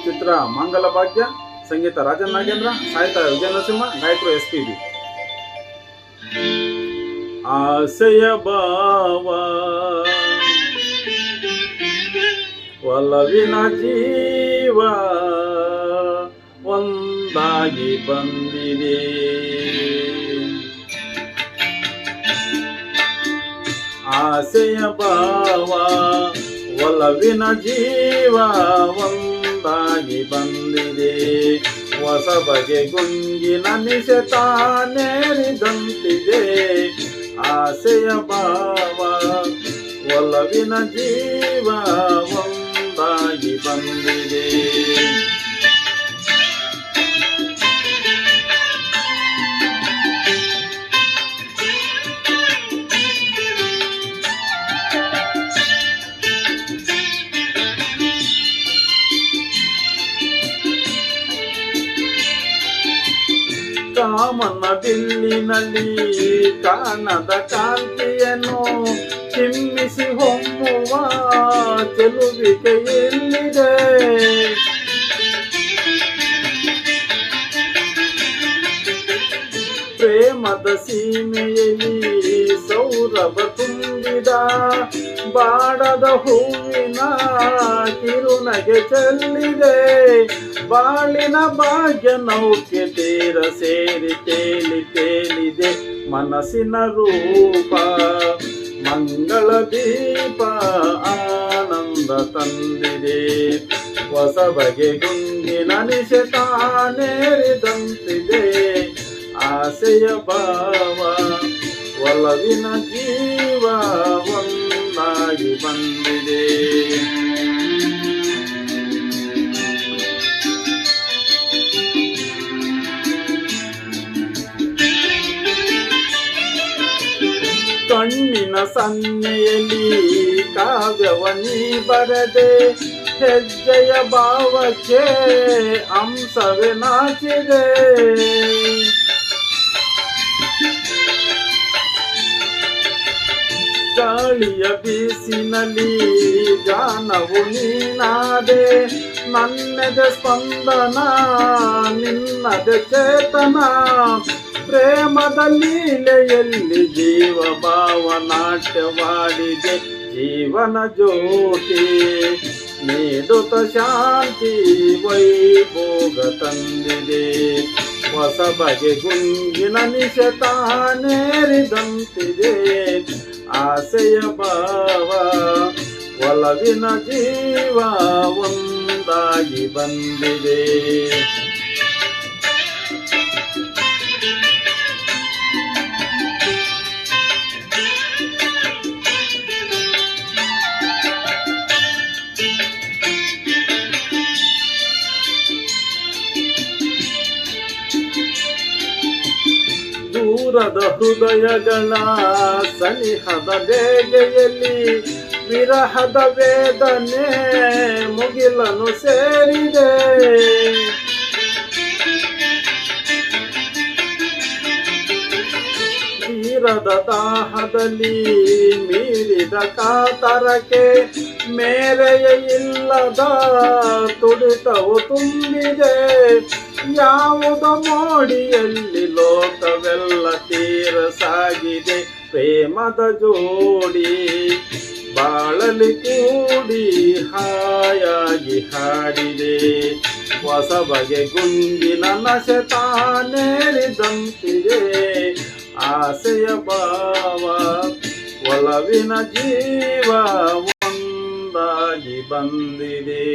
ಚಿತ್ರ ಮಂಗಲ ಭಾಗ್ಯ, ಸಂಗೀತ ರಾಜನ್ ನಾಗೇಂದ್ರ, ಸಾಹಿತ್ಯ ವಿಜಯ ನರಸಿಂಹ, ಗಾಯಕರು SPB. ಆಸೆಯ ಭಾವ ಒಲವಿನ ಜೀವ ಒಂದಾಗಿ ಬಂದಿದೆ. ಆಸೆಯ ಭಾವ ಒಲವಿನ ಜೀವ ಒಂದಾಗಿ ಬಂದಿದೆ. ಹೊಸ ಬಗೆ ಗುಂಗಿನ ನಿಶೆ ತಾನೇರಿದಂತಿದೆ. ಆಸೆಯ ಭಾವ ಒಲವಿನ ಜೀವ ಒಂದಾಗಿ ಬಂದಿದೆ. ಕಾಮನ ಬಿಲ್ಲಿನಲ್ಲಿ ಕಾಣದ ಕಾಂತಿಯನ್ನು ಚಿಮ್ಮಿಸಿ ಹೊಮ್ಮುವ ಚೆಲುವಿಕೆ ಎಲ್ಲಿದೆ. ಪ್ರೇಮದ ಸೀಮೆಯಲ್ಲಿ ಸೌರಭ ತುಂಬಿದ ಬಾಡದ ಹೂವಿನ ಕಿರುನಗೆ ಚೆಲ್ಲಿದೆ. ಬಾಳಿನ ಭಾಗ್ಯ ನೌಕೆ ತೀರ ಸೇರಿ ತೇಲಿದೆ. ಮನಸ್ಸಿನ ರೂಪ ಮಂಗಳ ದೀಪ ಆನಂದ ತಂದಿದೆ. ಹೊಸ ಬಗೆ ಗುಂಗಿನ ನಿಶೆ ತಾನೇರಿದಂತಿದೆ. ಆಸೆಯ ಭಾವ ಒಲವಿನ ಜೀವ ಒಂದಾಗಿ ಬಂದಿದೆ. ಕಣ್ಣಿನ ಸನ್ನೆಯಲ್ಲಿ ಕಾವ್ಯವ ನೀ ಬರದೆ, ಹೆಜ್ಜೆಯ ಭಾವಕ್ಕೆ ಅಂಶವೇ ನಾಚಿದೆ. ಗಾಳಿಯ ಬೀಸಿನಲ್ಲಿ ಗಾನವು ನೀನಾದೆ. ನನ್ನದ ಸ್ಪಂದನ ನಿನ್ನದ ಚೇತನ. ಪ್ರೇಮದ ಲೀಲೆಯಲ್ಲಿ ಜೀವ ಭಾವ ನಾಟ್ಯವಾಡಿದೆ. ಜೀವನ ಜ್ಯೋತಿ ನೀಡುತ್ತ ಶಾಂತಿ ವೈಭೋಗ ತಂದಿದೆ. ಹೊಸ ಬಗೆ ಗುಂಗಿನ ನಿಶೆ ತಾನೇರಿದಂತಿದೆ. ಆಸೆಯ ಭಾವ ಒಲವಿನ ಜೀವ ಒಂದಾಗಿ ಬಂದಿದೆ. ದೂರದ ಹೃದಯಗಳ ಸನಿಹದ ಬೇಗೆಯಲ್ಲಿ ವಿರಹದ ವೇದನೆ ಮುಗಿಲನ್ನು ಸೇರಿದೆ. ತೀರದ ದಾಹದಲ್ಲಿ ಮೀರಿದ ಕಾತರಕ್ಕೆ ಮೇರೆಯ ಇಲ್ಲದ ತುಡಿತವು ತುಂಬಿದೆ. ಯಾವುದ ಮೋಡಿಯಲ್ಲಿ ಲೋಕವೆಲ್ಲ ತೀರ ಸಾಗಿದೆ. ಪ್ರೇಮದ ಜೋಡಿ ಬಾಳಲಿ ಕೂಡಿ ಹಾಯಾಗಿ ಹಾಡಿದೆ. ಹೊಸ ಬಗೆ ಗುಂಗಿನ ನಶೆ ತಾನೇರಿದಂತಿದೆ. ಆಸೆಯ ಭಾವ ಒಲವಿನ ಜೀವ ಒಂದಾಗಿ ಬಂದಿದೆ.